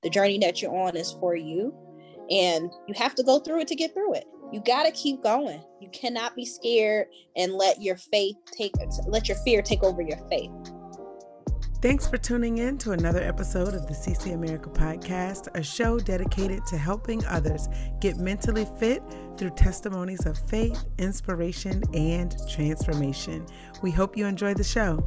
The journey that you're on is for you, and you have to go through it to get through it. You got to keep going. You cannot be scared and let your fear take over your faith. Thanks for tuning in to another episode of the CC America podcast, a show dedicated to helping others get mentally fit through testimonies of faith, inspiration, and transformation. We hope you enjoy the show.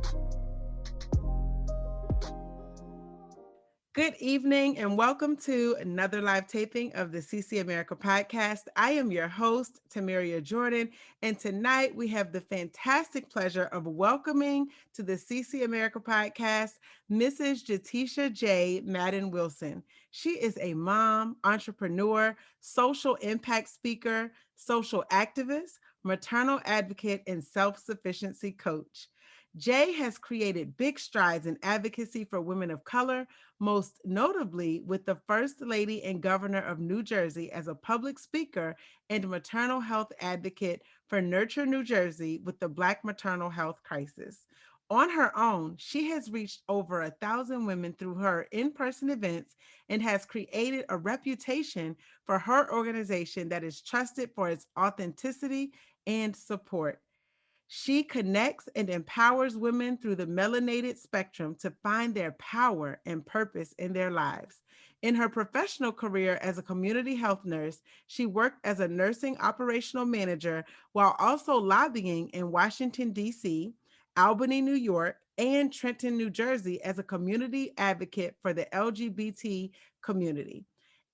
Good evening and welcome to another live taping of the CC America podcast. I am your host, Tomeria Jordan, and tonight we have the fantastic pleasure of welcoming to the CC America podcast, Mrs. Jatesha J. Madden-Wilson. She is a mom, entrepreneur, social impact speaker, social activist, maternal advocate, and self-sufficiency coach. Jay has created big strides in advocacy for women of color, most notably with the First Lady and Governor of New Jersey as a public speaker and maternal health advocate for Nurture New Jersey with the Black Maternal Health crisis. On her own, she has reached over 1,000 women through her in-person events and has created a reputation for her organization that is trusted for its authenticity and support. She connects and empowers women through the Melinated Spectrum to find their power and purpose in their lives. In her professional career as a community health nurse, she worked as a nursing operational manager while also lobbying in Washington, D.C., Albany, New York, and Trenton, New Jersey as a community advocate for the LGBT community.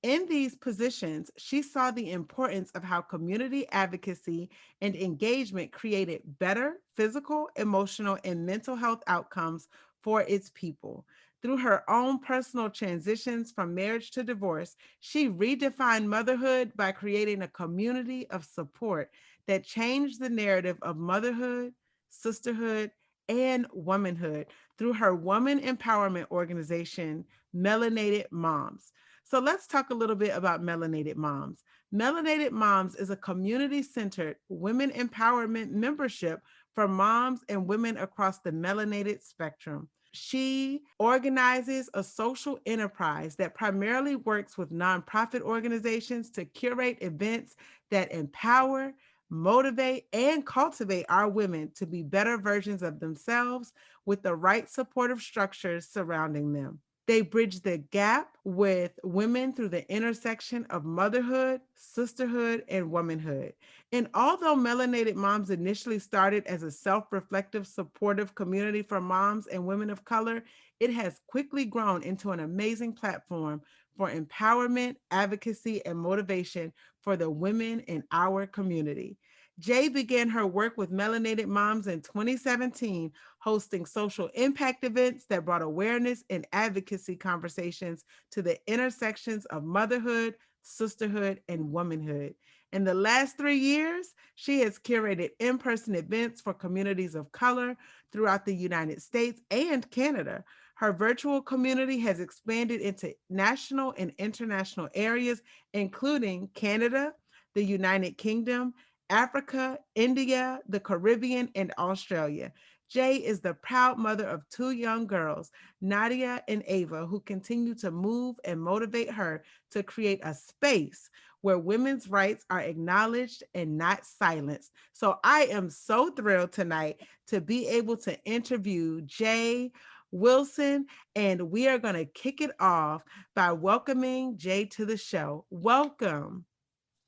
In these positions, she saw the importance of how community advocacy and engagement created better physical, emotional, and mental health outcomes for its people. Through her own personal transitions from marriage to divorce, she redefined motherhood by creating a community of support that changed the narrative of motherhood, sisterhood, and womanhood through her woman empowerment organization, Melinated Moms. So let's talk a little bit about Melinated Moms. Melinated Moms is a community-centered women empowerment membership for moms and women across the melanated spectrum. She organizes a social enterprise that primarily works with nonprofit organizations to curate events that empower, motivate, and cultivate our women to be better versions of themselves with the right supportive structures surrounding them. They bridge the gap with women through the intersection of motherhood, sisterhood, and womanhood. And although Melinated Moms initially started as a self-reflective, supportive community for moms and women of color, it has quickly grown into an amazing platform for empowerment, advocacy, and motivation for the women in our community. Jay began her work with Melinated Moms in 2017, hosting social impact events that brought awareness and advocacy conversations to the intersections of motherhood, sisterhood, and womanhood. In the last 3 years, she has curated in-person events for communities of color throughout the United States and Canada. Her virtual community has expanded into national and international areas, including Canada, the United Kingdom, Africa, India, the Caribbean, and Australia. Jay is the proud mother of 2 young girls, Nadia and Ava, who continue to move and motivate her to create a space where women's rights are acknowledged and not silenced. So I am so thrilled tonight to be able to interview Jaye Wilson, and we are going to kick it off by welcoming Jay to the show. Welcome.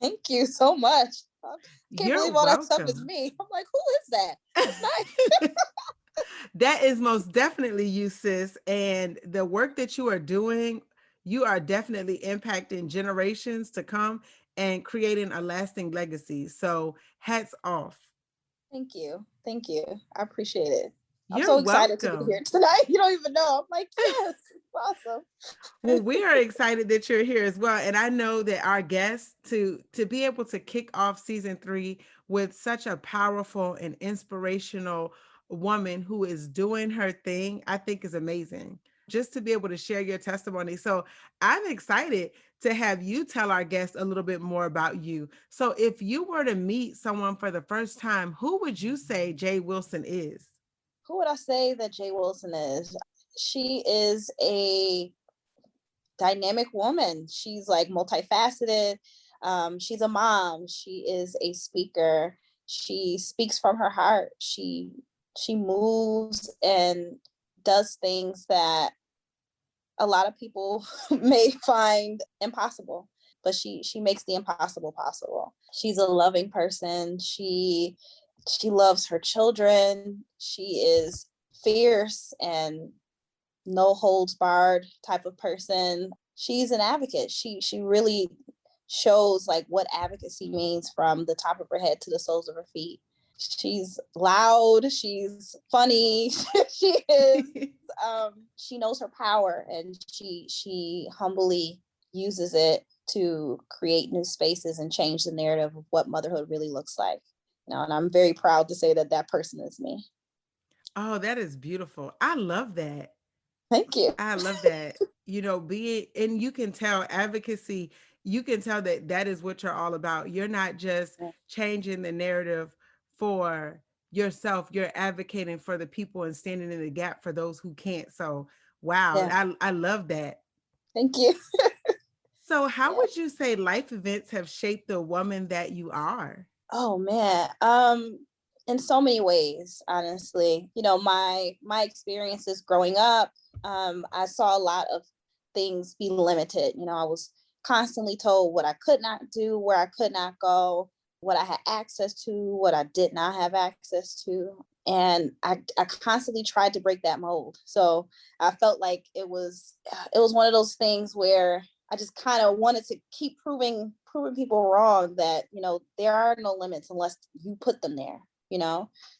Thank you so much. I can't believe all that stuff is me. I'm like, who is that? That's nice. That is most definitely you, sis. And the work that you are doing, you are definitely impacting generations to come and creating a lasting legacy. So hats off. Thank you. Thank you. I appreciate it. I'm You're so excited welcome. to be here tonight. You don't even know. I'm like, yes, it's awesome. Well, we are excited that you're here as well. And I know that our guests to be able to kick off season 3 with such a powerful and inspirational woman who is doing her thing, I think is amazing. Just to be able to share your testimony. So I'm excited to have you tell our guests a little bit more about you. So if you were to meet someone for the first time, who would you say Jaye Wilson is? Who would I say that Jaye Wilson is? She is a dynamic woman. She's like multifaceted. She's a mom. She is a speaker. She speaks from her heart. She moves and does things that a lot of people may find impossible, but she makes the impossible possible. She's a loving person. She loves her children. She is fierce and no holds barred type of person. She's an advocate. She really shows like what advocacy means from the top of her head to the soles of her feet. She's loud, she's funny, she is she knows her power, and she humbly uses it to create new spaces and change the narrative of what motherhood really looks like. And I'm very proud to say that that person is me. Oh, that is beautiful. I love that. Thank you. I love that. And you can tell advocacy, you can tell that that is what you're all about. You're not just changing the narrative for yourself, you're advocating for the people and standing in the gap for those who can't. So, wow, Yeah. I love that. Thank you. So, how would you say life events have shaped the woman that you are? Oh man. In so many ways, honestly. My experiences growing up, I saw a lot of things be limited. I was constantly told what I could not do, where I could not go, what I had access to, what I did not have access to. And I constantly tried to break that mold. So I felt like it was one of those things where I just kind of wanted to keep proving people wrong that, there are no limits unless you put them there,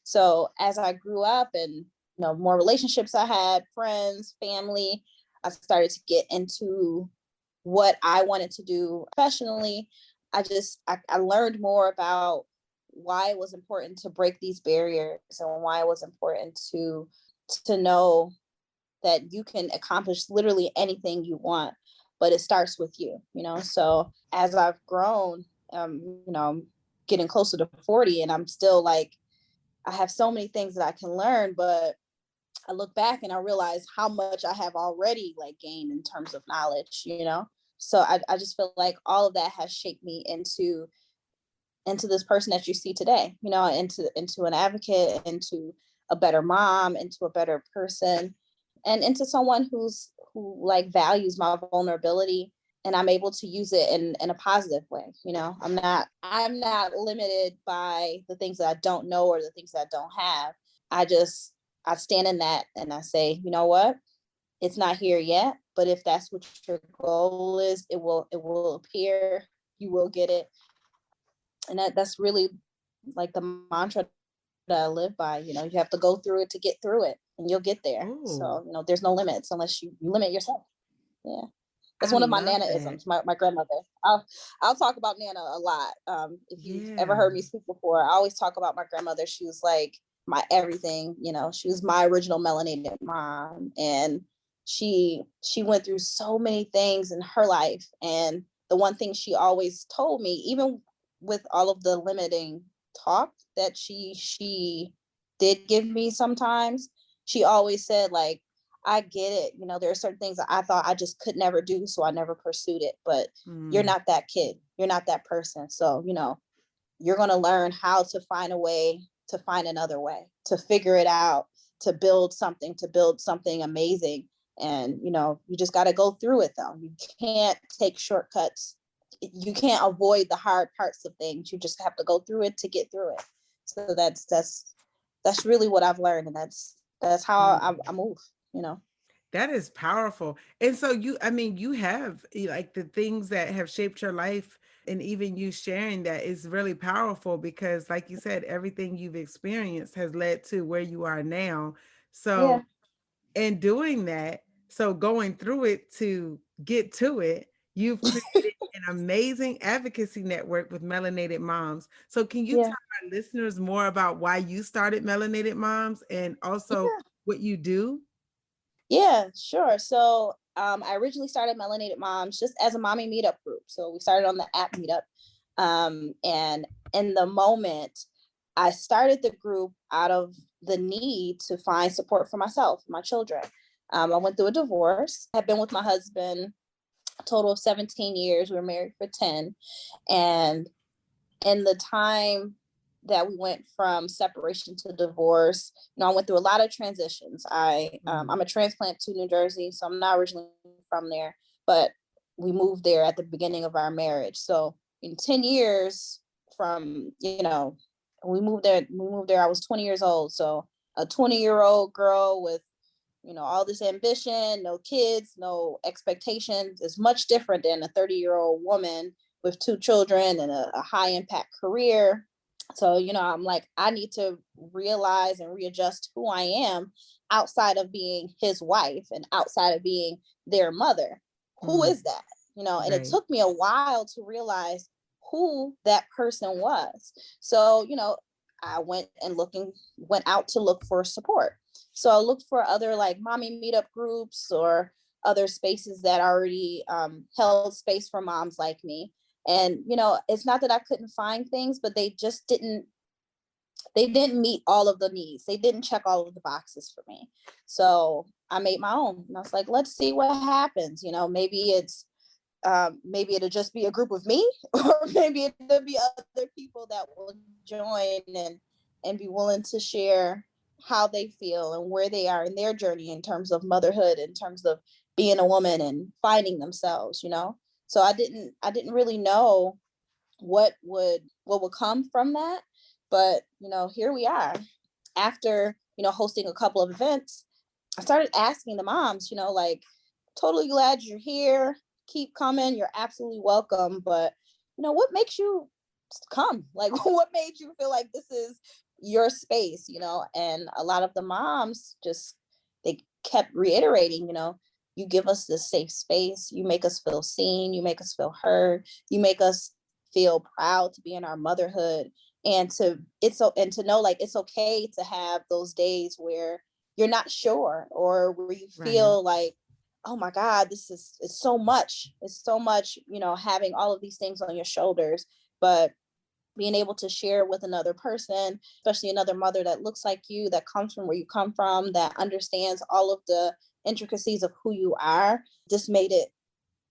So as I grew up and, more relationships I had, friends, family, I started to get into what I wanted to do professionally. I learned more about why it was important to break these barriers and why it was important to know that you can accomplish literally anything you want, but it starts with you. So as I've grown, I'm getting closer to 40, and I'm still like, I have so many things that I can learn, but I look back and I realize how much I have already like gained in terms of knowledge. So I just feel like all of that has shaped me into this person that you see today, into an advocate, into a better mom, into a better person, and into someone who like values my vulnerability, and I'm able to use it in a positive way. I'm not limited by the things that I don't know or the things that I don't have. I stand in that and I say, you know what? It's not here yet, but if that's what your goal is, it will appear, you will get it. And that's really like the mantra that I live by. You have to go through it to get through it, and you'll get there. Oh, So, there's no limits unless you limit yourself. Yeah. That's I one of my love that. Nana-isms, my grandmother. I'll talk about Nana a lot. If you've ever Yeah. heard me speak before, I always talk about my grandmother. She was like my everything. She was my original melanated mom, and she went through so many things in her life. And the one thing she always told me, even with all of the limiting talk that she did give me sometimes, she always said, like, I get it. There are certain things that I thought I just could never do, so I never pursued it. But you're Mm. not that kid. You're not that person. So, you're going to learn how to find a way, to find another way, to figure it out, to build something amazing. And, you just got to go through it, though. You can't take shortcuts. You can't avoid the hard parts of things. You just have to go through it to get through it. So that's really what I've learned. And that's how I move, you know. That is powerful. And so you have like the things that have shaped your life, and even you sharing that is really powerful because like you said, everything you've experienced has led to where you are now. So Yeah. in doing that, so going through it to get to it, you've created an amazing advocacy network with Melinated Moms. So can you Yeah. tell our listeners more about why you started Melinated Moms and also Yeah. what you do? Yeah, sure. So I originally started Melinated Moms just as a mommy meetup group. So we started on the app meetup. And in the moment, I started the group out of the need to find support for myself, my children. I went through a divorce, had been with my husband a total of 17 years. We were married for 10. And in the time that we went from separation to divorce, I went through a lot of transitions. I'm a transplant to New Jersey, so I'm not originally from there, but we moved there at the beginning of our marriage. So in 10 years from, we moved there, I was 20 years old. So a 20-year-old girl with, all this ambition, no kids, no expectations is much different than a 30-year-old woman with 2 children and a high impact career. So, I'm like, I need to realize and readjust who I am outside of being his wife and outside of being their mother. Who is that? And it took me a while to realize who that person was. So, I went out to look for support. So I looked for other like mommy meetup groups or other spaces that already held space for moms like me. And, it's not that I couldn't find things, but they didn't meet all of the needs. They didn't check all of the boxes for me. So I made my own. And I was like, let's see what happens. Maybe it'll just be a group of me, or maybe it'll be other people that will join and be willing to share how they feel and where they are in their journey in terms of motherhood, in terms of being a woman and finding themselves, So I didn't really know what would come from that. But, here we are. After, hosting a couple of events, I started asking the moms, like, totally glad you're here. Keep coming. You're absolutely welcome. But, what makes you come? Like, what made you feel like this is your space, And a lot of the moms they kept reiterating, you give us this safe space. You make us feel seen. You make us feel heard. You make us feel proud to be in our motherhood, and to know like it's okay to have those days where you're not sure, or where you feel like, oh my God, it's so much. It's so much, having all of these things on your shoulders, but being able to share with another person, especially another mother that looks like you, that comes from where you come from, that understands all of the intricacies of who you are, just made it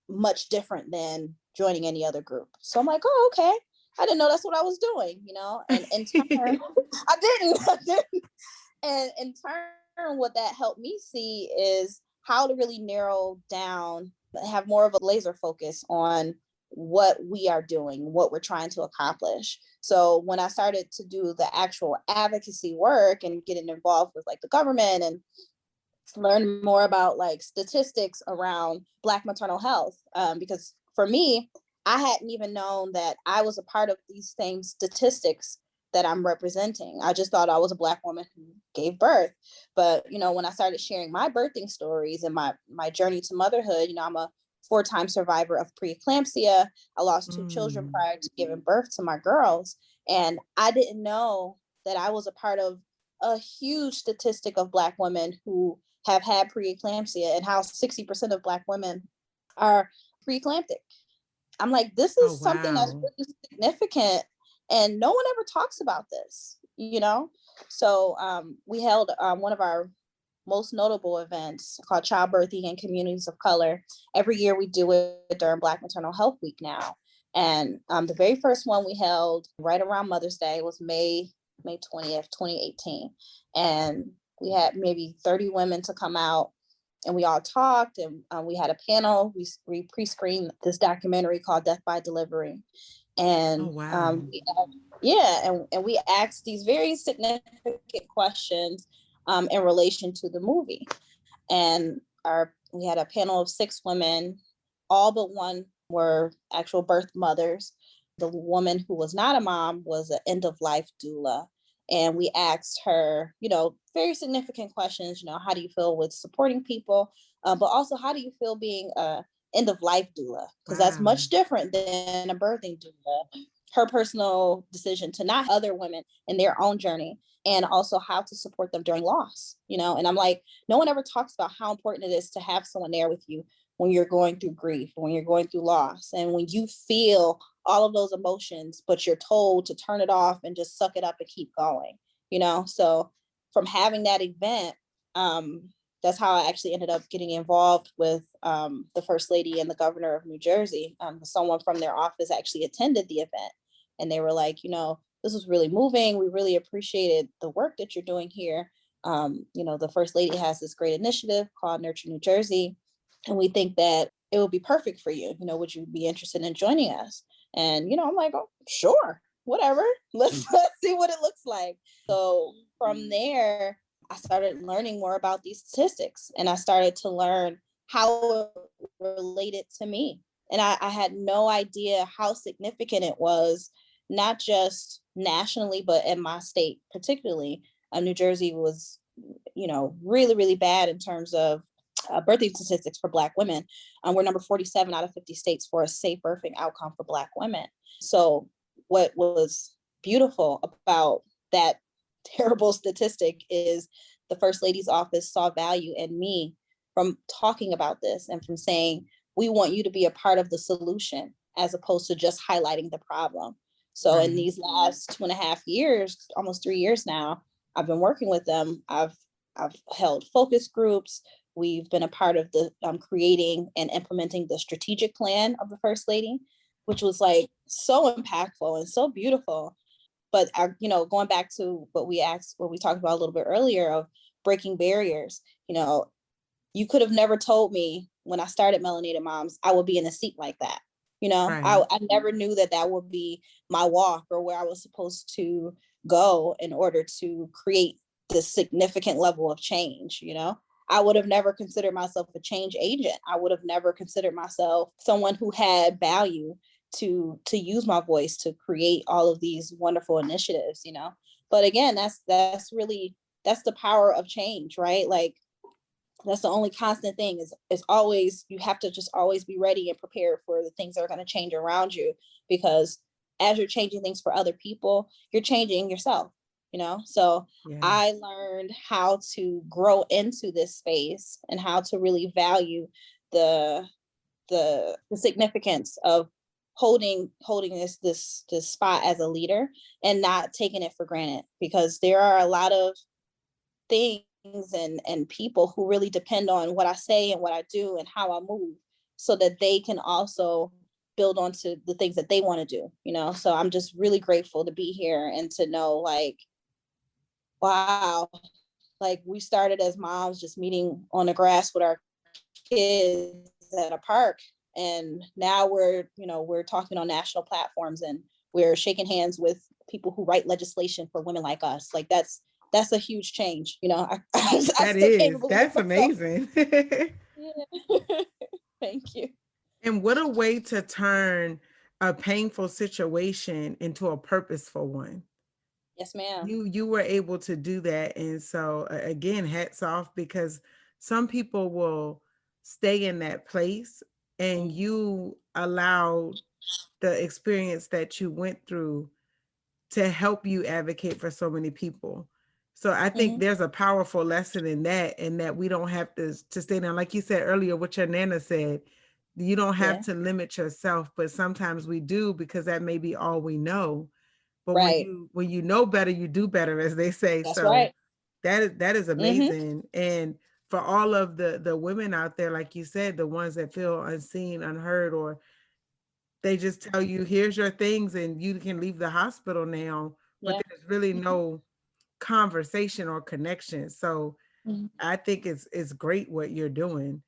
much different than joining any other group. So I'm like, oh, okay. I didn't know that's what I was doing, and in turn, I didn't. And in turn, what that helped me see is how to really narrow down, have more of a laser focus on what we are doing, what we're trying to accomplish. So when I started to do the actual advocacy work and getting involved with like the government and learn more about like statistics around Black maternal health, because for me, I hadn't even known that I was a part of these same statistics that I'm representing. I just thought I was a Black woman who gave birth. But, when I started sharing my birthing stories and my journey to motherhood, I'm a 4-time survivor of preeclampsia. I lost 2 children prior to giving birth to my girls. And I didn't know that I was a part of a huge statistic of Black women who have had preeclampsia, and how 60% of Black women are preeclamptic. I'm like, this is something that's really significant, and no one ever talks about this, So we held one of our most notable events called Childbirthing in Communities of Color. Every year we do it during Black Maternal Health Week now. And the very first one we held right around Mother's Day was May 20th, 2018. And we had maybe 30 women to come out, and we all talked, and we had a panel. We pre-screened this documentary called Death by Delivery. And we asked these very significant questions in relation to the movie. And we had a panel of 6 women, all but one were actual birth mothers. The woman who was not a mom was an end of life doula. And we asked her, very significant questions, how do you feel with supporting people? But also, how do you feel being a end of life doula? Because that's much different than a birthing doula. Her personal decision to not other women in their own journey, and also how to support them during loss, and I'm like, no one ever talks about how important it is to have someone there with you when you're going through grief, when you're going through loss, and when you feel all of those emotions, but you're told to turn it off and just suck it up and keep going, So from having that event, that that's how I actually ended up getting involved with the First Lady and the Governor of New Jersey. Someone from their office actually attended the event, and they were like, this was really moving. We really appreciated the work that you're doing here. The First Lady has this great initiative called Nurture New Jersey, and we think that it would be perfect for you. Would you be interested in joining us? And I'm like, oh, sure, whatever. Let's see what it looks like. So from there, I started learning more about these statistics, and I started to learn how it related to me. And I had no idea how significant it was, not just nationally, but in my state particularly. New Jersey was, really, really bad in terms of birthing statistics for Black women. We're number 47 out of 50 states for a safe birthing outcome for Black women. So what was beautiful about that terrible statistic is the First Lady's office saw value in me from talking about this and from saying, we want you to be a part of the solution as opposed to just highlighting the problem. So in these last 2.5 years, almost 3 years now, I've been working with them. I've held focus groups. We've been a part of the creating and implementing the strategic plan of the First Lady, which was like so impactful and so beautiful. But going back to what we talked about a little bit earlier of breaking barriers, you could have never told me when I started Melinated Moms, I would be in a seat like that. I never knew that would be my walk or where I was supposed to go in order to create this significant level of change. I would have never considered myself a change agent. I would have never considered myself someone who had value to use my voice to create all of these wonderful initiatives, But again, that's the power of change, right? Like, that's the only constant thing is always, you have to just always be ready and prepared for the things that are going to change around you, because as you're changing things for other people, you're changing yourself, So I learned how to grow into this space and how to really value the significance of holding this spot as a leader and not taking it for granted, because there are a lot of things and people who really depend on what I say and what I do and how I move so that they can also build onto the things that they want to do, So I'm just really grateful to be here and to know, like, wow, like we started as moms just meeting on the grass with our kids at a park, and now we're talking on national platforms and we're shaking hands with people who write legislation for women like us. Like that's a huge change. I still can't believe That's it myself. amazing. Yeah. Thank you. And what a way to turn a painful situation into a purposeful one. Yes, ma'am. You were able to do that. And so again, hats off, because some people will stay in that place, and you allowed the experience that you went through to help you advocate for so many people. So I think there's a powerful lesson in that, and that we don't have to stay down. Like you said earlier, what your Nana said, you don't have to limit yourself, but sometimes we do, because that may be all we know. But Right. when you know better, you do better, as they say. That's So right. that is amazing. And for all of the women out there, like you said, the ones that feel unseen, unheard, or they just tell you, here's your things and you can leave the hospital now, but Yeah. there's really no conversation or connection. So I think it's great what you're doing.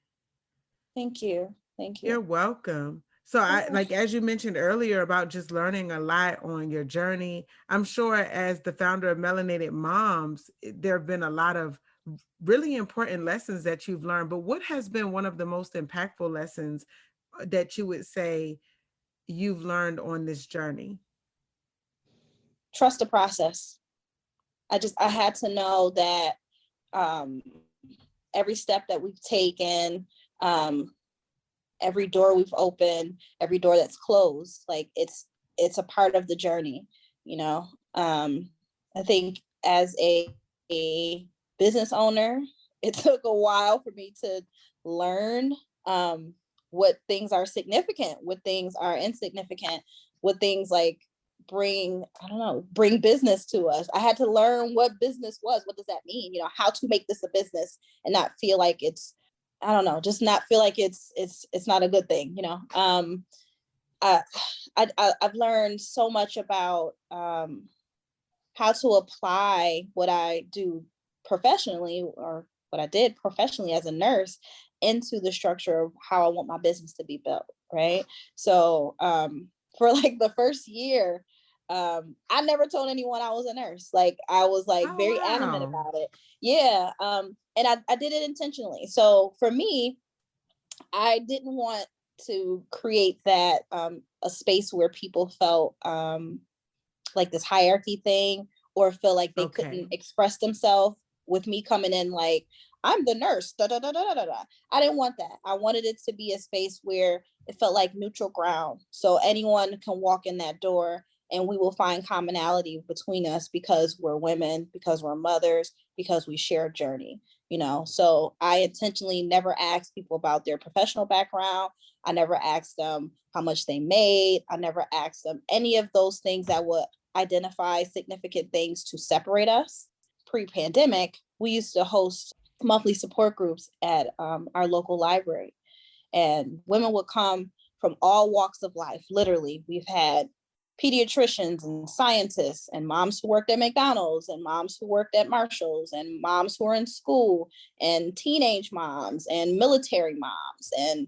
Thank you. Thank you. You're welcome. So I, like, as you mentioned earlier about just learning a lot on your journey, I'm sure as the founder of Melinated Moms, there have been a lot of really important lessons that you've learned. But what has been one of the most impactful lessons that you would say you've learned on this journey? Trust the process. I had to know that um, every step that we've taken, every door we've opened, every door that's closed, like it's a part of the journey, I think as a business owner, it took a while for me to learn what things are significant, what things are insignificant, what things like bring business to us. I had to learn what business was. What does that mean? How to make this a business and not feel like it's, I don't know, just not feel like it's not a good thing. I've learned so much about how to apply what I do professionally, or what I did professionally as a nurse, into the structure of how I want my business to be built. Right. So for like the first year, I never told anyone I was a nurse. Like I was like Oh, very adamant wow. about it. Yeah. And I did it intentionally. So for me, I didn't want to create that a space where people felt like this hierarchy thing, or feel like they Okay. couldn't express themselves with me coming in like, I'm the nurse, da, da, da, da, da, da. I didn't want that. I wanted it to be a space where it felt like neutral ground. So anyone can walk in that door and we will find commonality between us because we're women, because we're mothers, because we share a journey. So I intentionally never asked people about their professional background. I never asked them how much they made. I never asked them any of those things that would identify significant things to separate us. Pre-pandemic, we used to host monthly support groups at our local library, and women would come from all walks of life. Literally, we've had pediatricians and scientists, and moms who worked at McDonald's, and moms who worked at Marshall's, and moms who are in school, and teenage moms, and military moms, and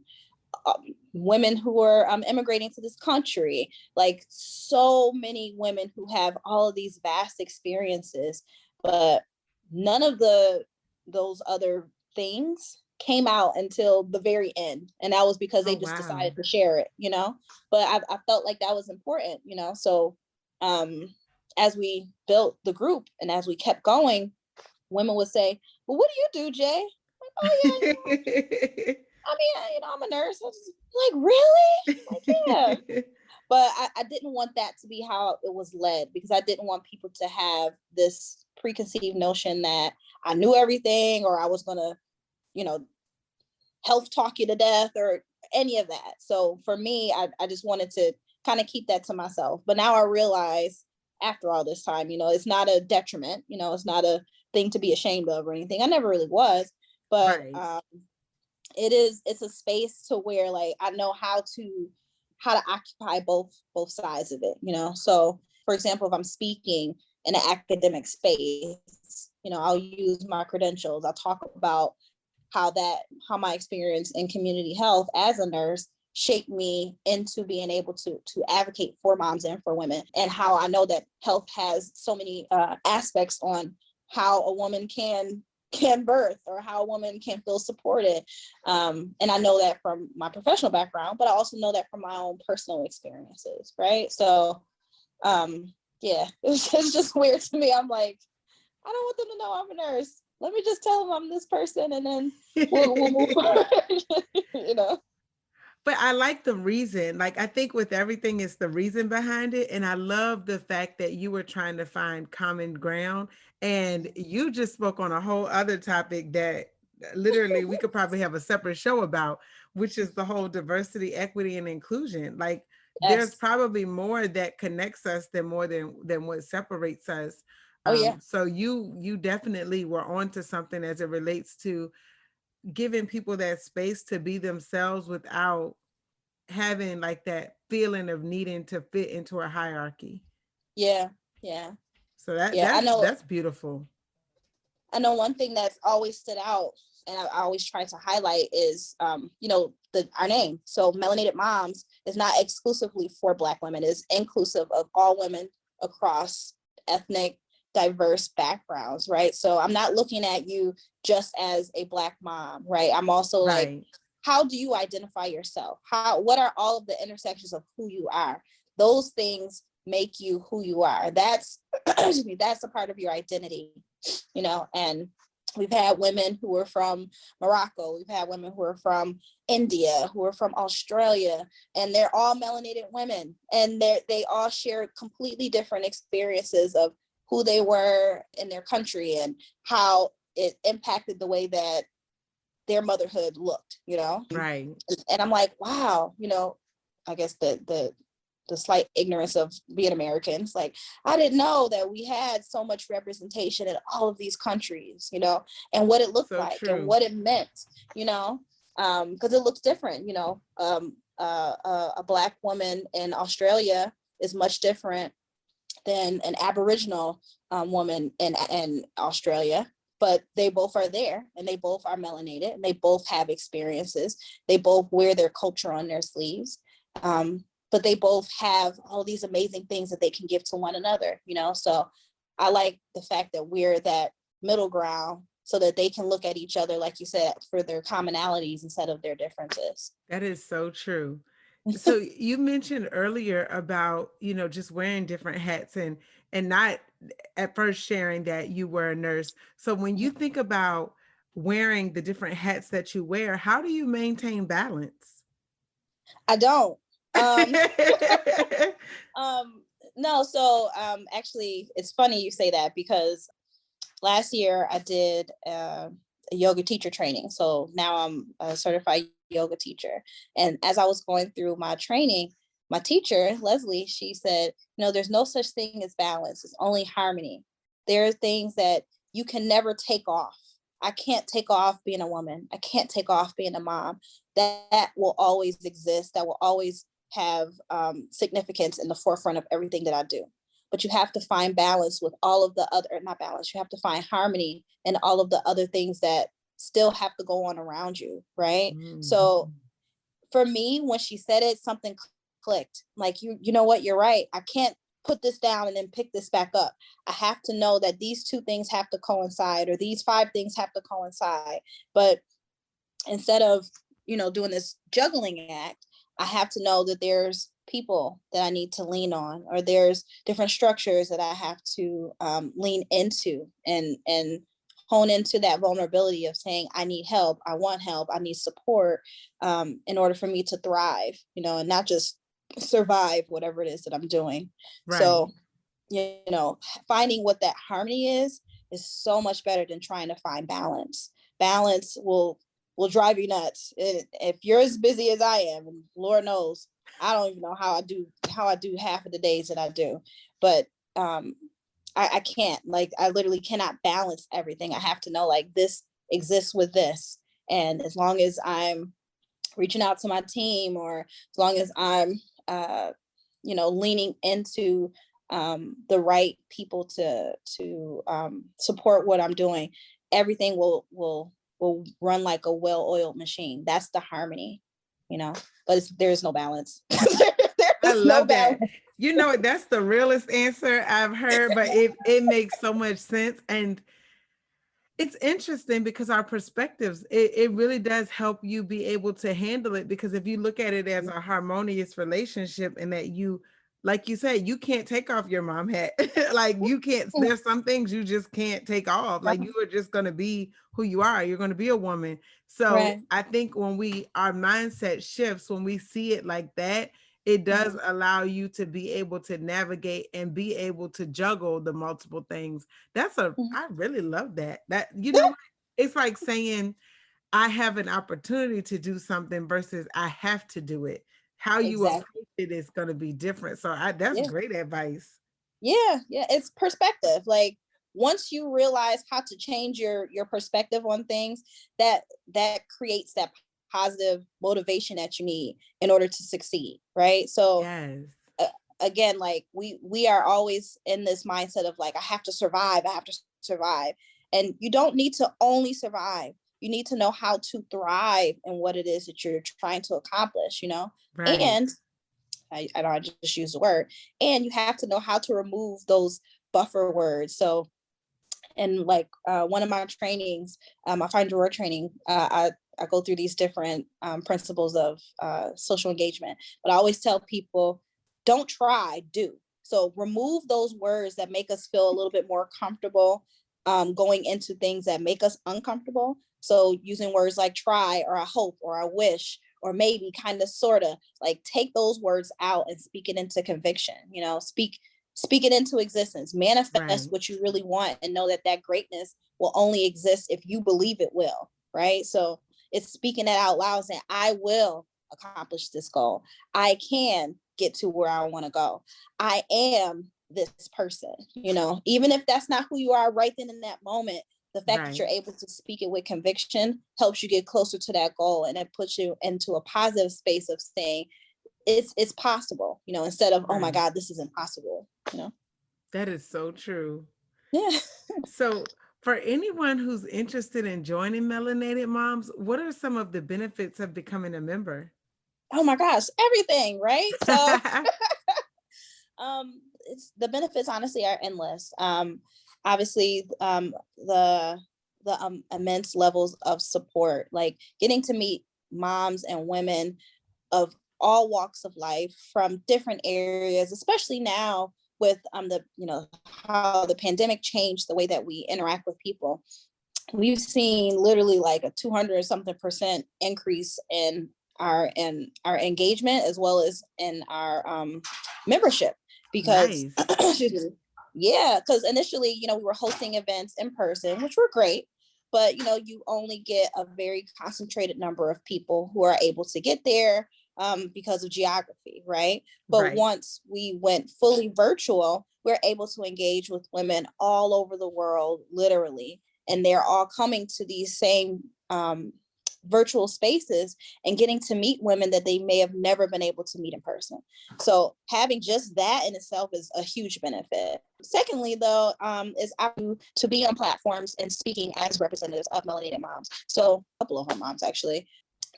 women who are immigrating to this country. Like so many women who have all of these vast experiences, but none of those other things came out until the very end, and that was because Oh, they just wow. decided to share it. But I felt like that was important. So as we built the group and as we kept going, women would say, well, what do you do, Jay? Like, oh yeah, I mean, I'm a nurse. I was just like, really? Like, yeah. But I didn't want that to be how it was led, because I didn't want people to have this preconceived notion that I knew everything, or I was going to, health talk you to death, or any of that. So for me, I just wanted to kind of keep that to myself. But now I realize after all this time, it's not a detriment, it's not a thing to be ashamed of or anything. I never really was. But Right. it's a space to where like I know how to occupy both sides of it. So for example, if I'm speaking in an academic space, I'll use my credentials. I'll talk about how my experience in community health as a nurse shaped me into being able to advocate for moms and for women, and how I know that health has so many aspects on how a woman can birth, or how a woman can feel supported. And I know that from my professional background, but I also know that from my own personal experiences. Right. So yeah, it's just weird to me. I'm like, I don't want them to know I'm a nurse. Let me just tell them I'm this person, and then we'll move forward. But I like the reason. Like, I think with everything, it's the reason behind it. And I love the fact that you were trying to find common ground. And you just spoke on a whole other topic that literally we could probably have a separate show about, which is the whole diversity, equity, and inclusion. Like, there's Yes. probably more that connects us than what separates us. Oh yeah. So you definitely were onto something as it relates to giving people that space to be themselves without having like that feeling of needing to fit into a hierarchy. Yeah. Yeah. So that Yeah. that's that's beautiful. I know one thing that's always stood out, and I always try to highlight, is our name. So Melinated Moms is not exclusively for Black women. It's inclusive of all women across ethnic, diverse backgrounds, right? So I'm not looking at you just as a Black mom, right? I'm also like, Right. how do you identify yourself? What are all of the intersections of who you are? Those things make you who you are. That's excuse me, that's a part of your identity. And we've had women who are from Morocco, we've had women who are from India, who are from Australia, and they're all melanated women, and they all share completely different experiences of who they were in their country and how it impacted the way that their motherhood looked. Right. And I'm like, wow, I guess the the slight ignorance of being Americans. Like, I didn't know that we had so much representation in all of these countries, you know, and what it looked So like true. and what it meant, you know, because it looks different, you know. A Black woman in Australia is much different than an Aboriginal woman in Australia, but they both are there and they both are melanated and they both have experiences. They both wear their culture on their sleeves. But they both have all these amazing things that they can give to one another, you know? So I like the fact that we're that middle ground so that they can look at each other, like you said, for their commonalities instead of their differences. That is so true. So you mentioned earlier about, you know, just wearing different hats and not at first sharing that you were a nurse. So when you think about wearing the different hats that you wear, how do you maintain balance? I don't. Um, no, so actually, it's funny you say that because last year I did a yoga teacher training. So now I'm a certified yoga teacher. And as I was going through my training, my teacher, Leslie, she said, you know, there's no such thing as balance, it's only harmony. There are things that you can never take off. I can't take off being a woman. I can't take off being a mom. That will always exist. That will always have significance in the forefront of everything that I do. But you have to find balance with all of the other, not balance, you have to find harmony in all of the other things that still have to go on around you, right? So for me, when she said it, something clicked. Like, you know what, you're right. I can't put this down and then pick this back up. I have to know that these two things have to coincide, or these five things have to coincide. But instead of, you know, doing this juggling act, I have to know that there's people that I need to lean on, or there's different structures that I have to lean into and hone into that vulnerability of saying, I need help, I want help, I need support in order for me to thrive, you know, and not just survive whatever it is that I'm doing. Right. So, you know, finding what that harmony is so much better than trying to find balance. Balance will drive you nuts. If you're as busy as I am, and Lord knows, I don't even know how I do half of the days that I do, but I can't, like, I literally cannot balance everything. I have to know, like, this exists with this. And as long as I'm reaching out to my team, or as long as I'm, you know, leaning into the right people to support what I'm doing, everything will run like a well-oiled machine. That's the harmony, you know, but there's no balance. I There's no love that. balance. You know, that's the realest answer I've heard, but it makes so much sense. And it's interesting because our perspectives, it really does help you be able to handle it. Because if you look at it as a harmonious relationship, and that you, like you said, you can't take off your mom hat. Like, you can't, there's some things you just can't take off. Like, you are just going to be who you are. You're going to be a woman. So Right. I think when our mindset shifts, when we see it like that, it does allow you to be able to navigate and be able to juggle the multiple things. I really love that. That, you know, it's like saying, I have an opportunity to do something versus I have to do it. How you Exactly. approach it is going to be different. So that's Yeah. great advice. Yeah. It's perspective. Like, once you realize how to change your perspective on things, that creates that positive motivation that you need in order to succeed. Right. So Yes. again, like, we are always in this mindset of, like, I have to survive, and you don't need to only survive. You need to know how to thrive in what it is that you're trying to accomplish, you know. Right. And I just use the word, and you have to know how to remove those buffer words. So, and like one of my trainings, my find your word training, I go through these different principles of social engagement, but I always tell people, don't try, do. So remove those words that make us feel a little bit more comfortable going into things that make us uncomfortable. So using words like try, or I hope, or I wish, or maybe, kind of, sort of, like, take those words out and speak it into conviction, you know, speak it into existence, manifest Right. what you really want, and know that that greatness will only exist if you believe it will. Right. So it's speaking that out loud, saying, I will accomplish this goal. I can get to where I want to go. I am this person, even if that's not who you are right then in that moment. The fact that you're able to speak it with conviction helps you get closer to that goal, and it puts you into a positive space of saying it's possible, instead of, oh my God, this is impossible. That is so true. Yeah. So, for anyone who's interested in joining Melinated Moms, what are some of the benefits of becoming a member? Oh my gosh, everything, right? So it's the benefits honestly are endless. Obviously, the immense levels of support, like getting to meet moms and women of all walks of life from different areas, especially now with the how the pandemic changed the way that we interact with people. We've seen literally like a 200 something percent increase in our engagement, as well as in our membership, because Nice. excuse me. Yeah, because initially, we were hosting events in person, which were great, but you only get a very concentrated number of people who are able to get there, because of geography, right? But Right. once we went fully virtual, we're able to engage with women all over the world, literally, and they're all coming to these same virtual spaces and getting to meet women that they may have never been able to meet in person. So having just that in itself is a huge benefit. Secondly, though, is to be on platforms and speaking as representatives of melanated moms. So a couple of our moms, actually,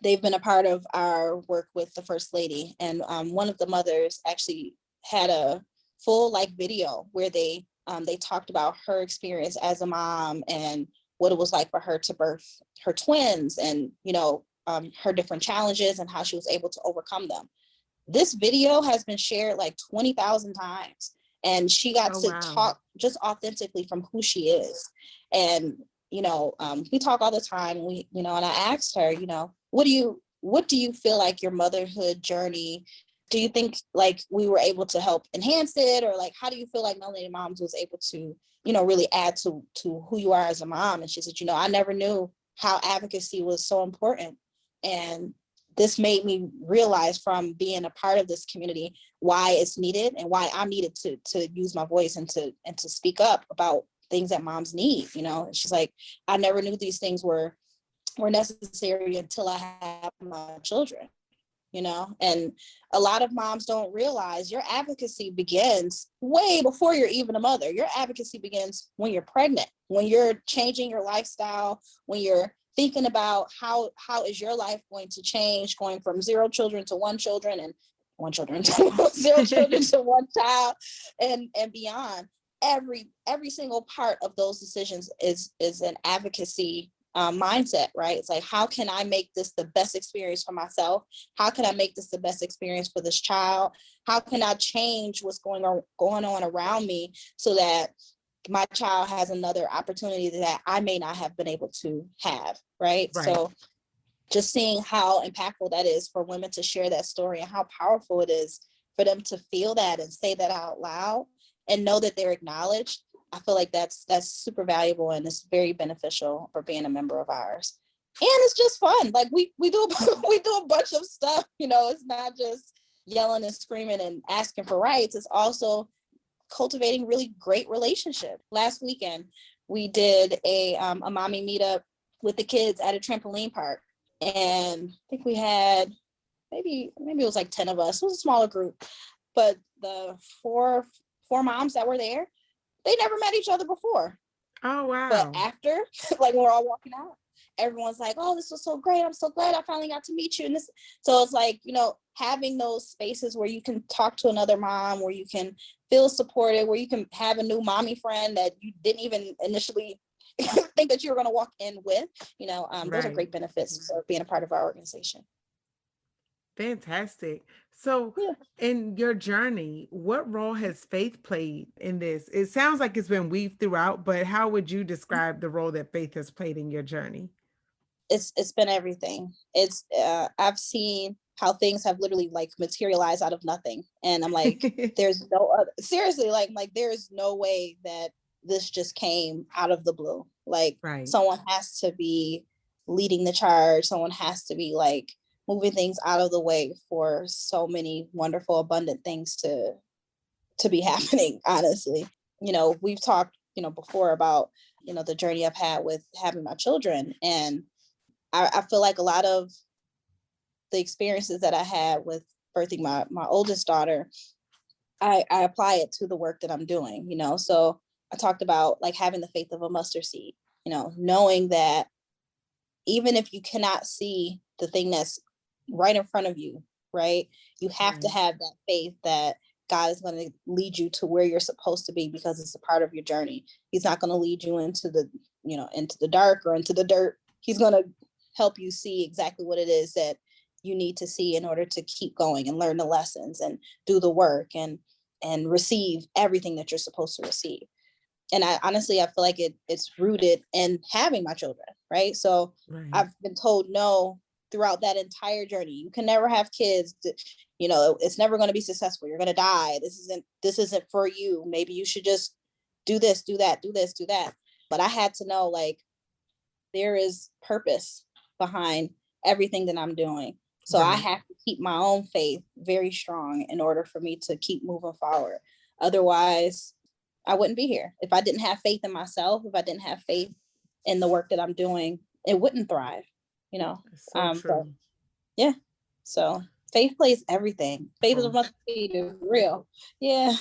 they've been a part of our work with the First Lady. And one of the mothers actually had a full video where they talked about her experience as a mom and what it was like for her to birth her twins, and her different challenges and how she was able to overcome them. This video has been shared like 20,000 times, and she got to talk just authentically from who she is. And we talk all the time. And I asked her, what do you feel like your motherhood journey, do you think like we were able to help enhance it, or like how do you feel like Melinated Moms was able to really add to who you are as a mom? And she said, I never knew how advocacy was so important, and this made me realize from being a part of this community why it's needed and why I'm needed to use my voice and to speak up about things that moms need. She's like, I never knew these things were necessary until I had my children. And a lot of moms don't realize your advocacy begins way before you're even a mother. Your advocacy begins when you're pregnant, when you're changing your lifestyle, when you're thinking about how is your life going to change, going from 0 children to 1 children, and 1 children to 0 children to 1 child, and beyond. Every single part of those decisions is an advocacy mindset, right? It's like, how can I make this the best experience for myself? How can I make this the best experience for this child? How can I change what's going on around me so that my child has another opportunity that I may not have been able to have, right? So just seeing how impactful that is for women to share that story, and how powerful it is for them to feel that and say that out loud and know that they're acknowledged. I feel like that's super valuable, and it's very beneficial for being a member of ours. And it's just fun. Like we do we do a bunch of stuff. It's not just yelling and screaming and asking for rights. It's also cultivating really great relationships. Last weekend, we did a mommy meetup with the kids at a trampoline park, and I think we had maybe it was like 10 of us. It was a smaller group, but the four moms that were there, they never met each other before. Oh, wow. But after, like when we're all walking out, everyone's like, oh, this was so great. I'm so glad I finally got to meet you. And so it's like, having those spaces where you can talk to another mom, where you can feel supported, where you can have a new mommy friend that you didn't even initially think that you were going to walk in with, those are great benefits of being a part of our organization. Fantastic. So, in your journey, what role has faith played in this? It sounds like it's been weaved throughout, but how would you describe the role that faith has played in your journey? It's been everything. I've seen how things have literally like materialized out of nothing, and I'm like, there's no other, seriously, like there's no way that this just came out of the blue. Like someone has to be leading the charge. Someone has to be like moving things out of the way for so many wonderful, abundant things to be happening, honestly. We've talked, before about, the journey I've had with having my children. And I feel like a lot of the experiences that I had with birthing my oldest daughter, I apply it to the work that I'm doing, So I talked about like having the faith of a mustard seed, knowing that even if you cannot see the thing that's right in front of you, right, you have to have that faith that God is going to lead you to where you're supposed to be, because it's a part of your journey. He's not going to lead you into the dark or into the dirt. He's going to help you see exactly what it is that you need to see in order to keep going and learn the lessons and do the work and receive everything that you're supposed to receive. And I honestly, I feel like it's rooted in having my children, right? So I've been told no throughout that entire journey. You can never have kids. It's never going to be successful. You're going to die. This isn't for you. Maybe you should just do this, do that, do this, do that. But I had to know, like, there is purpose behind everything that I'm doing. So I have to keep my own faith very strong in order for me to keep moving forward. Otherwise, I wouldn't be here. If I didn't have faith in myself, if I didn't have faith in the work that I'm doing, it wouldn't thrive, So true. Yeah. So faith plays everything. Faith is must be real. Yeah.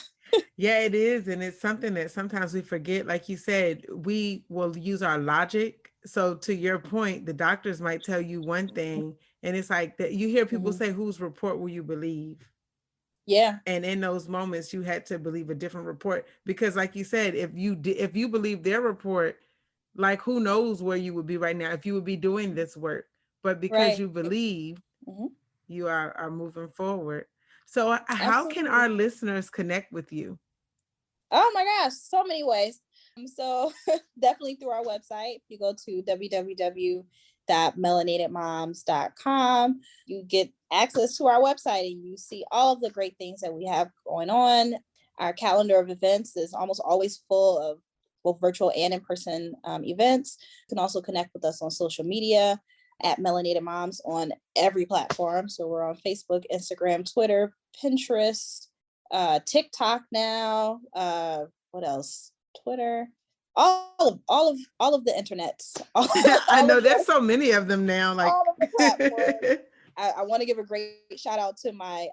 Yeah, it is. And it's something that sometimes we forget. Like you said, we will use our logic. So to your point, the doctors might tell you one thing, and it's like that you hear people say, whose report will you believe? Yeah. And in those moments, you had to believe a different report, because like you said, if you believe their report, like who knows where you would be right now if you would be doing this work. But because you believe, you are moving forward. So how can our listeners connect with you? Oh my gosh, so many ways. So definitely through our website. You go to www.melinatedmoms.com. You get access to our website and you see all of the great things that we have going on. Our calendar of events is almost always full of both virtual and in-person events. You can also connect with us on social media at Melinated Moms on every platform. So we're on Facebook, Instagram, Twitter, Pinterest, TikTok now. What else? Twitter. All of the internets. I know there's so many of them now. Like all of the platforms. I want to give a great shout out to my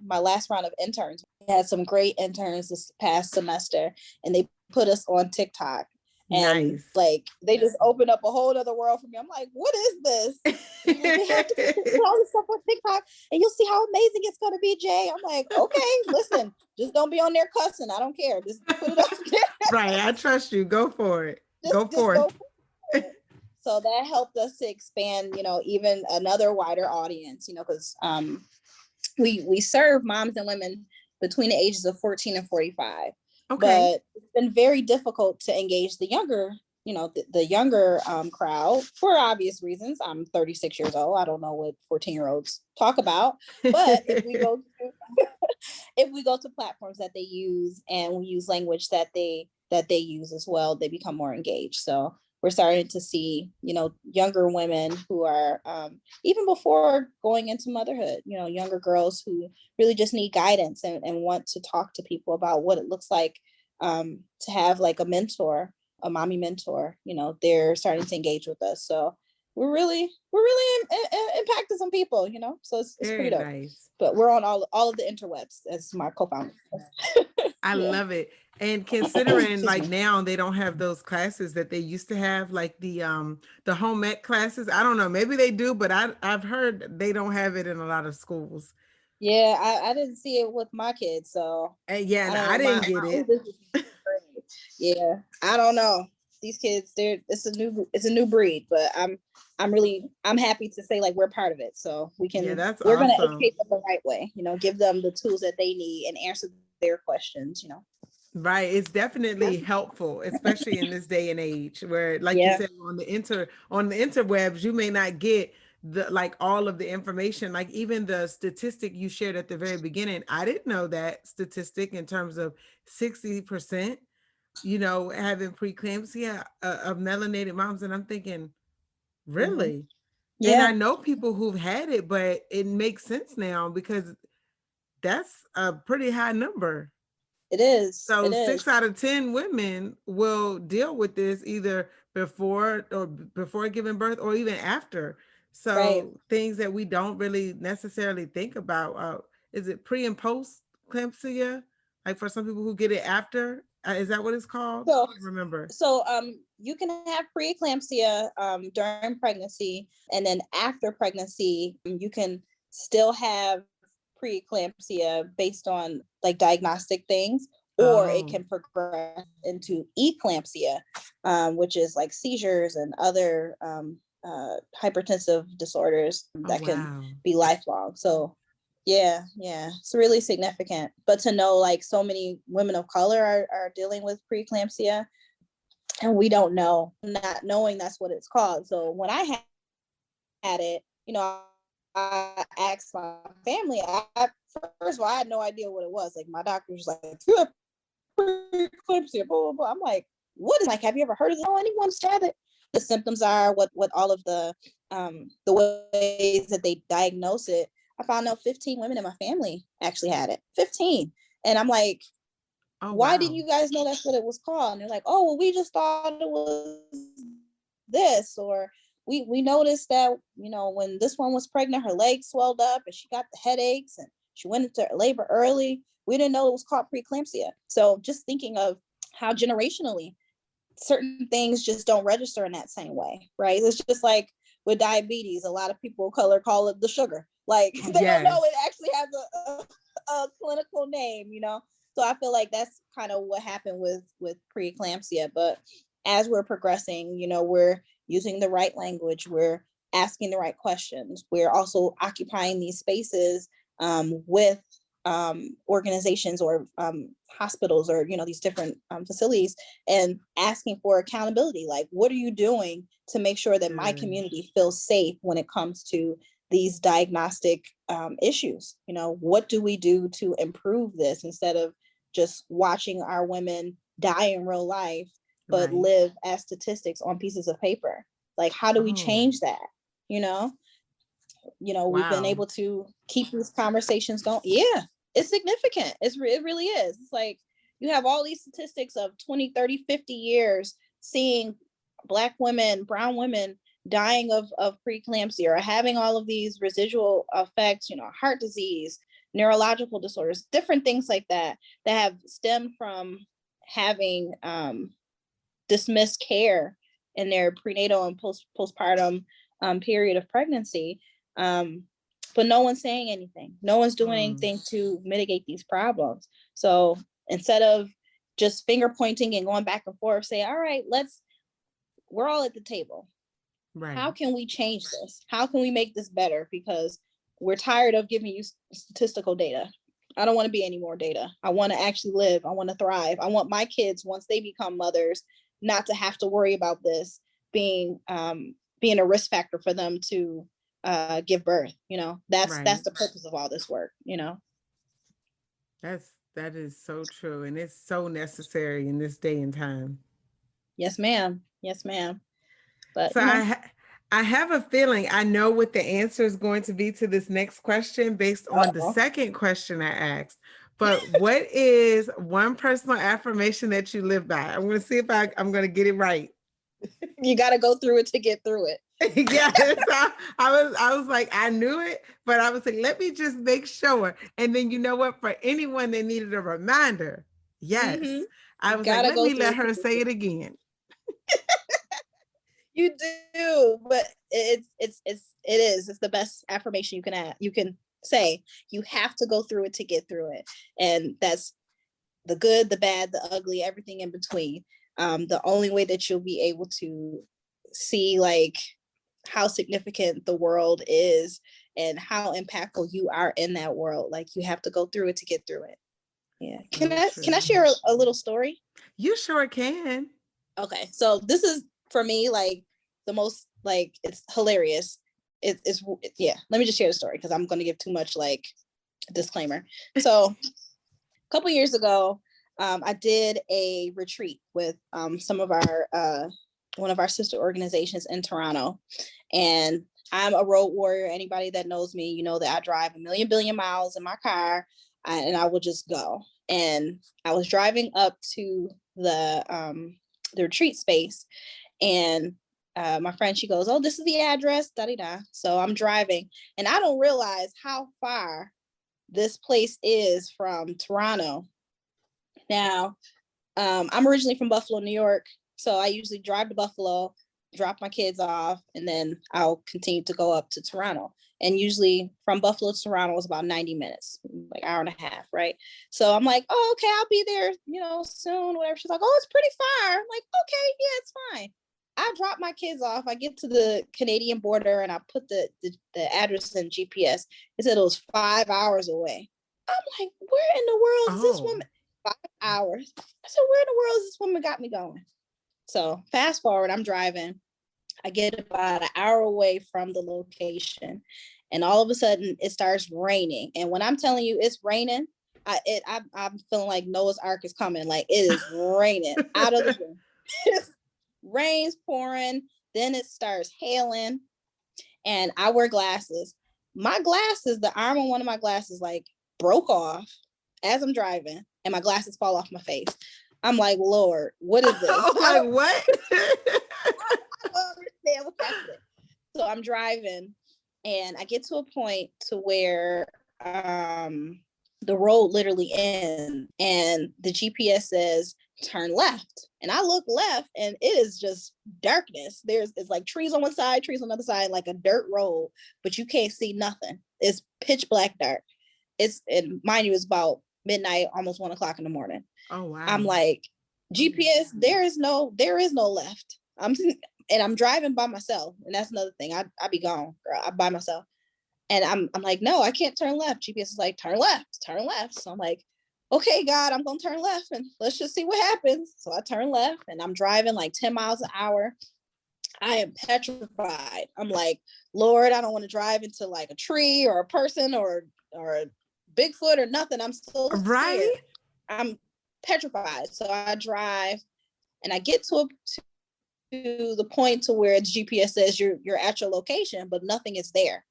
last round of interns. We had some great interns this past semester, and they put us on TikTok. And like they just opened up a whole other world for me. I'm like, what is this? We have to put all this stuff on TikTok, and you'll see how amazing it's going to be, Jay. I'm like, okay, listen, just don't be on there cussing. I don't care. Just put it up there. Right, I trust you. Go for it. Go for it. So that helped us to expand, even another wider audience, because we serve moms and women between the ages of 14 and 45. Okay. But it's been very difficult to engage the younger, the younger crowd for obvious reasons. I'm 36 years old. I don't know what 14-year-olds talk about. But if we go to platforms that they use and we use language that they use as well, they become more engaged. So we're starting to see, younger women who are, even before going into motherhood, younger girls who really just need guidance and want to talk to people about what it looks like to have like a mentor, a mommy mentor. They're starting to engage with us. So we're really impacting some people, so it's pretty dope. Nice. But we're on all of the interwebs as my co-founder. I love it. And considering like now they don't have those classes that they used to have, like the home ec classes. I don't know, maybe they do, but I've heard they don't have it in a lot of schools. Yeah, I didn't see it with my kids, so I didn't get it. Yeah, I don't know. These kids, it's a new breed, but I'm happy to say like we're part of it, so we're gonna educate them the right way, give them the tools that they need and answer their questions, Right. It's definitely helpful, especially in this day and age where, like you said, on the interwebs, you may not get like all of the information, like even the statistic you shared at the very beginning. I didn't know that statistic in terms of 60%, having preeclampsia of melanated moms. And I'm thinking, really? And Yeah, I know people who've had it, but it makes sense now because that's a pretty high number. it is. So It 6 is. out of 10 women will deal with this either before giving birth or even after. Right. So things that we don't really necessarily think about. Is it pre and post eclampsia? Like for some people who get it after, is that what it's called? So, I don't remember. you can have preeclampsia during pregnancy, and then after pregnancy, you can still have preeclampsia based on like diagnostic things, or it Oh, can progress into eclampsia, which is like seizures and other hypertensive disorders oh that can wow. be lifelong. So yeah, it's really significant. But to know like so many women of color are dealing with preeclampsia, and we don't know, not knowing that's what it's called. So when I had it, I asked my family. First of all, I had no idea what it was. Like my doctor was like, "You have preeclampsia," blah blah blah. I'm like, "What is like? Have you ever heard of it? Oh, anyone said it?" The symptoms are, what all of the ways that they diagnose it. I found out 15 women in my family actually had it. 15, and I'm like, Oh why didn't wow. you guys know that's what it was called? And they're like, oh, well, we just thought it was this, or we noticed that, when this one was pregnant, her legs swelled up and she got the headaches and she went into labor early. We didn't know it was called preeclampsia. So just thinking of how generationally certain things just don't register in that same way, right? It's just like with diabetes, a lot of people of color call it the sugar. Like they don't know it Yes. actually has a clinical name. So I feel like that's kind of what happened with preeclampsia. But as we're progressing, we're using the right language, we're asking the right questions, we're also occupying these spaces with organizations or hospitals, or these different facilities, and asking for accountability. Like, what are you doing to make sure that my Good. community feels safe when it comes to these diagnostic issues? What do we do to improve this, instead of just watching our women die in real life but Right. live as statistics on pieces of paper? Like, how do we Oh, change that? you know we've been wow. able to keep these conversations going. Yeah, it's significant. It really is. It's like you have all these statistics of 20, 30, 50 years seeing Black women, brown women dying of preeclampsia, or having all of these residual effects, heart disease, neurological disorders, different things like that have stemmed from having dismissed care in their prenatal and postpartum period of pregnancy. Um, but no one's saying anything. No one's doing Mm, anything to mitigate these problems. So instead of just finger pointing and going back and forth, say, all right, we're all at the table. right. How can we change this? How can we make this better? Because we're tired of giving you statistical data. I don't want to be any more data. I want to actually live. I want to thrive. I want my kids, once they become mothers, not to have to worry about this being a risk factor for them to give birth. That's Right. the purpose of all this work. That is so true, and it's so necessary in this day and time. Yes, ma'am. Yes, ma'am. But So I have a feeling I know what the answer is going to be to this next question based on the uh-oh. second question I asked. But what is one personal affirmation that you live by? I'm going to see if I'm going to get it right. You got to go through it to get through it. Yes, I was like, I knew it, but I was like, let me just make sure. And then you know what? For anyone that needed a reminder, Mm-hmm. yes, I You was like, gotta let go me through let it to her get say through it it. again. You do, but it is the best affirmation you can add. You can say. You have to go through it to get through it, and that's the good, the bad, the ugly, everything in between. The only way that you'll be able to see like how significant the world is and how impactful you are in that world, like you have to go through it to get through it. Yeah. Can So I true. share a little story? You sure can. Okay, so this is for me like the most, like, it's hilarious. It's yeah. Let me just share the story because I'm going to give too much like disclaimer. So a couple years ago, I did a retreat with some of our one of our sister organizations in Toronto, and I'm a road warrior. Anybody that knows me, you know that I drive a million billion miles in my car, and I will just go. And I was driving up to the retreat space, and my friend, she goes, "Oh, this is the address, da da da." So I'm driving, and I don't realize how far this place is from Toronto. Now, I'm originally from Buffalo, New York, so I usually drive to Buffalo, drop my kids off, and then I'll continue to go up to Toronto. And usually from Buffalo to Toronto is about 90 minutes, like hour and a half, right? So I'm like, "Oh, okay, I'll be there, soon, whatever." She's like, "Oh, it's pretty far." I'm like, "Okay, yeah, it's fine." I drop my kids off. I get to the Canadian border and I put the address in GPS. It said it was 5 hours away. I'm like, where in the world is this woman? 5 hours. I said, where in the world is this woman got me going? So fast forward, I'm driving. I get about an hour away from the location, and all of a sudden it starts raining. And when I'm telling you it's raining, I'm feeling like Noah's Ark is coming. Like, it is raining out of the blue. Rain's pouring, then it starts hailing, and I wear glasses. My glasses, the arm on one of my glasses, like, broke off as I'm driving, and my glasses fall off my face. I'm like, Lord, what is this? Oh, like, what? I don't understand what's happening. So I'm driving, and I get to a point to where the road literally ends, and the GPS says turn left. And I look left, and it is just darkness. It's like trees on one side, trees on the other side, like a dirt road, but you can't see nothing. It's pitch black dark. And mind you, it's about midnight, almost 1 o'clock in the morning. Oh, wow. I'm like, GPS, there is no left. I'm driving by myself, and that's another thing. I be gone, girl. I'm by myself, and I'm like, no, I can't turn left. GPS is like, turn left, turn left. So I'm like, okay, God, I'm gonna turn left, and let's just see what happens. So I turn left, and I'm driving like 10 miles an hour. I am petrified. I'm like, Lord, I don't want to drive into like a tree or a person or a Bigfoot or nothing. I'm so scared. I'm petrified. So I drive, and I get to the point to where the GPS says you're at your location, but nothing is there.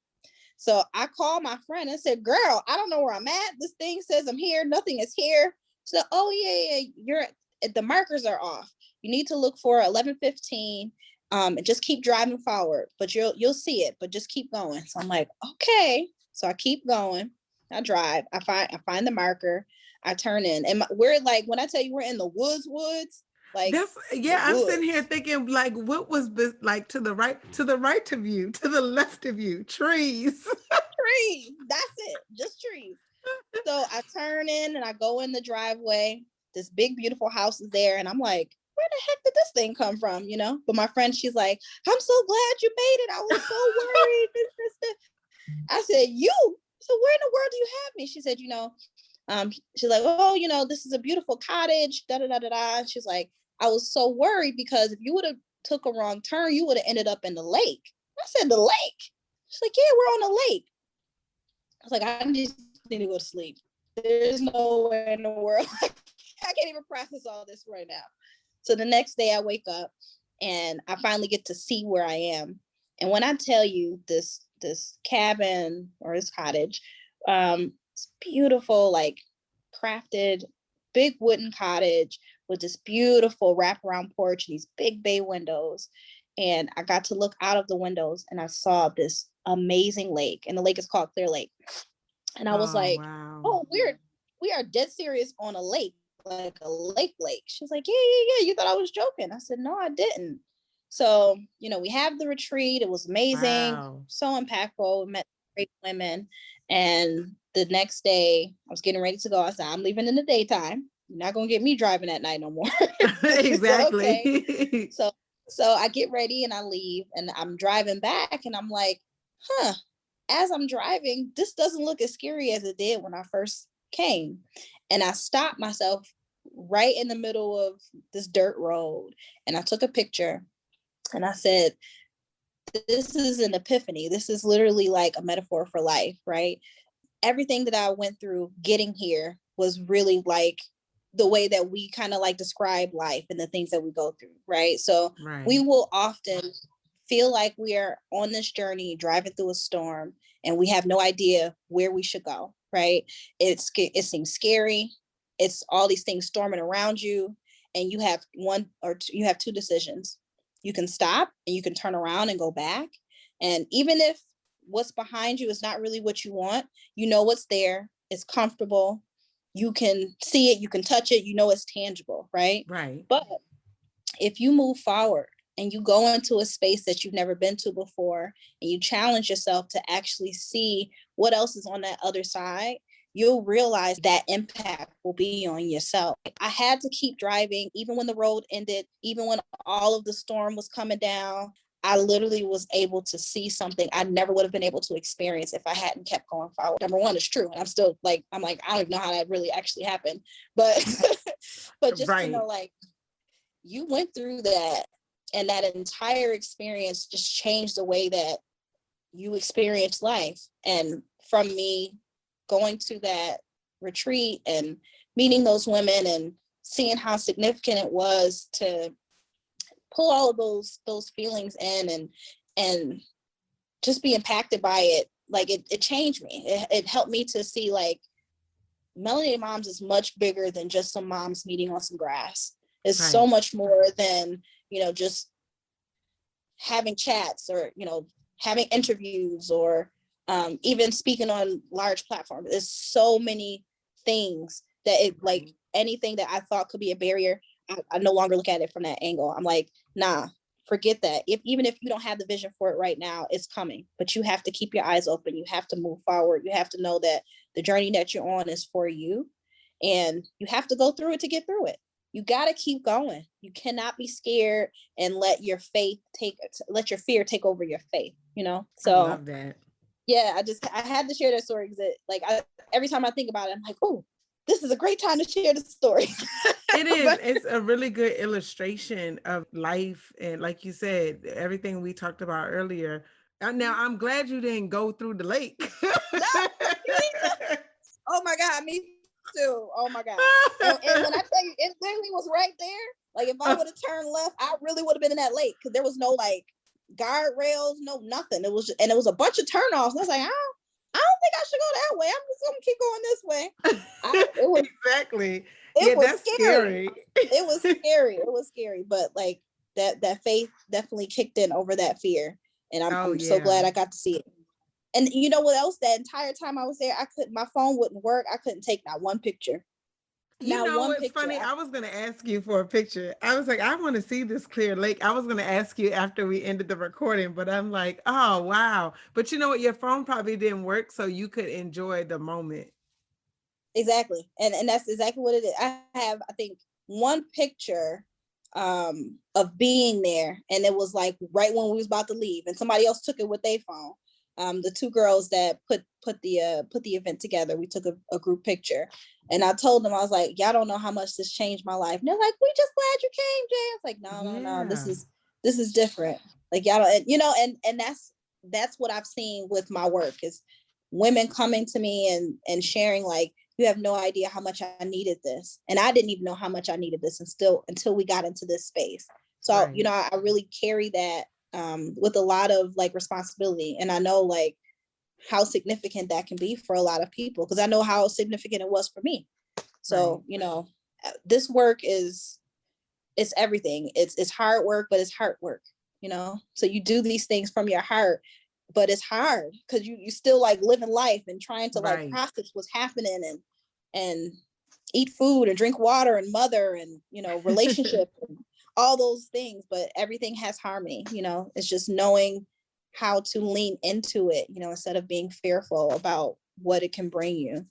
So I called my friend and said, "Girl, I don't know where I'm at. This thing says I'm here. Nothing is here." She said, "Oh yeah, the markers are off. You need to look for 11:15. And just keep driving forward, but you'll see it. But just keep going." So I'm like, okay. So I keep going. I drive. I find the marker. I turn in, and we're like, when I tell you we're in the woods. Like, I'm sitting here thinking, like, what was this, like, to the right of you, to the left of you, trees. Trees. That's it. Just trees. So I turn in and I go in the driveway. This big, beautiful house is there. And I'm like, where the heck did this thing come from? But my friend, she's like, "I'm so glad you made it. I was so worried." I said, "You? So where in the world do you have me?" She said, she's like, "Oh, this is a beautiful cottage, da da da da da." She's like, "I was so worried because if you would have took a wrong turn, you would have ended up in the lake." I said, "The lake?" She's like, "Yeah, we're on a lake." I was like, "I just need to go to sleep. There's nowhere in the world. I can't even process all this right now." So the next day I wake up and I finally get to see where I am. And when I tell you this cabin or this cottage, it's beautiful, like crafted, big wooden cottage with this beautiful wraparound porch and these big bay windows. And I got to look out of the windows and I saw this amazing lake, and the lake is called Clear Lake. And I was like, wow. "Oh, we are dead serious on a lake, like a lake. She's like, yeah. You thought I was joking." I said, "No, I didn't." So, we have the retreat. It was amazing. Wow. So impactful. We met great women. And the next day I was getting ready to go. I said, "I'm leaving in the daytime. You're not going to get me driving at night no more." Exactly. Okay. So I get ready and I leave, and I'm driving back, and I'm like, as I'm driving, this doesn't look as scary as it did when I first came. And I stopped myself right in the middle of this dirt road, and I took a picture, and I said, "This is an epiphany. This is literally like a metaphor for life," right? Everything that I went through getting here was really like the way that we kind of like describe life and the things that we go through, right? So we will often feel like we are on this journey driving through a storm and we have no idea where we should go, right? It seems scary. It's all these things storming around you, and you have you have two decisions. You can stop and you can turn around and go back. And even if what's behind you is not really what you want, you know what's there. It's comfortable. You can see it, you can touch it, you know it's tangible, right? Right. But if you move forward and you go into a space that you've never been to before, and you challenge yourself to actually see what else is on that other side, you'll realize that impact will be on yourself. I had to keep driving, even when the road ended, even when all of the storm was coming down. I literally was able to see something I never would have been able to experience if I hadn't kept going forward. Number one, it's true. And I'm still like, I don't even know how that really actually happened. But but just to know, like, you went through that, and that entire experience just changed the way that you experience life. And from me going to that retreat and meeting those women and seeing how significant it was to pull all of those feelings in and just be impacted by it, like it changed me. It helped me to see, like, Melinated Moms is much bigger than just some moms meeting on some grass. It's so much more than, just having chats or, having interviews or even speaking on large platforms. There's so many things that like anything that I thought could be a barrier, I no longer look at it from that angle. I'm like, nah, forget that. Even if you don't have the vision for it right now, it's coming. But you have to keep your eyes open. You have to move forward. You have to know that the journey that you're on is for you. And you have to go through it to get through it. You got to keep going. You cannot be scared and let your fear take over your faith, So I love that. Yeah, I had to share that story because every time I think about it, I'm like, oh, this is a great time to share the story. It is. It's a really good illustration of life. And like you said, everything we talked about earlier. Now, I'm glad you didn't go through the lake. Oh my God, me too. Oh my God. And when I tell you, it literally was right there. Like, if I would have turned left, I really would have been in that lake, because there was no like guardrails, no nothing. It was a bunch of turnoffs. I was like, I don't think I should go that way. I'm just gonna keep going this way. Exactly. It was that's scary. It was scary. It was scary. But like that faith definitely kicked in over that fear. And I'm so glad I got to see it. And you know what else? That entire time I was there, my phone wouldn't work. I couldn't take not one picture. What's funny? I was going to ask you for a picture. I was like, I want to see this clear lake. I was going to ask you after we ended the recording, but I'm like, oh, wow. But you know what? Your phone probably didn't work, so you could enjoy the moment. Exactly. And that's exactly what it is. I have, I think, one picture of being there, and it was like right when we was about to leave, and somebody else took it with their phone. The two girls that put the event together, we took a group picture, and I told them, I was like, y'all don't know how much this changed my life. And they're like, we just glad you came, Jay. I was like, no, this is different. Like, y'all don't, and that's what I've seen with my work, is women coming to me and sharing, like, you have no idea how much I needed this. And I didn't even know how much I needed this until we got into this space. So, I really carry that with a lot of like responsibility. And I know like how significant that can be for a lot of people, because I know how significant it was for me. So, this work it's everything. It's hard work, but it's heart work, So you do these things from your heart, but it's hard because you still like living life and trying to like process what's happening and eat food and drink water and mother and, relationship and all those things, but everything has harmony, it's just knowing how to lean into it, instead of being fearful about what it can bring you.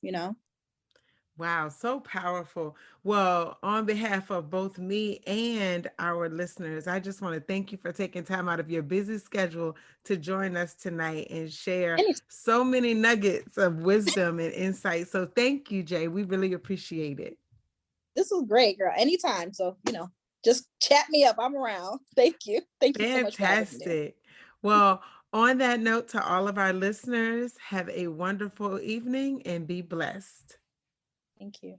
Wow, so powerful. Well, on behalf of both me and our listeners, I just want to thank you for taking time out of your busy schedule to join us tonight and share so many nuggets of wisdom and insight. So thank you, Jay. We really appreciate it. This was great, girl. Anytime. So, just chat me up. I'm around. Thank you. Thank you so much for having me. Well, on that note, to all of our listeners, have a wonderful evening and be blessed. Thank you.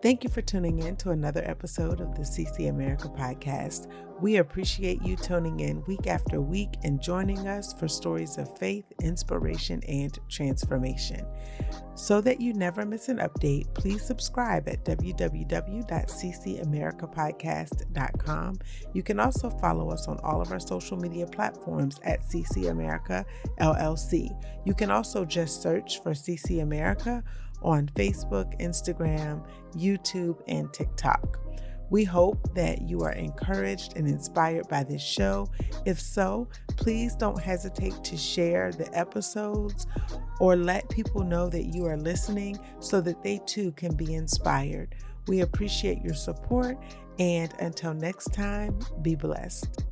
Thank you for tuning in to another episode of the CC America podcast. We appreciate you tuning in week after week and joining us for stories of faith, inspiration, and transformation. So that you never miss an update, please subscribe at www.ccamericapodcast.com. You can also follow us on all of our social media platforms at CC America LLC. You can also just search for CC America on Facebook, Instagram, YouTube, and TikTok. We hope that you are encouraged and inspired by this show. If so, please don't hesitate to share the episodes or let people know that you are listening so that they too can be inspired. We appreciate your support, and until next time, be blessed.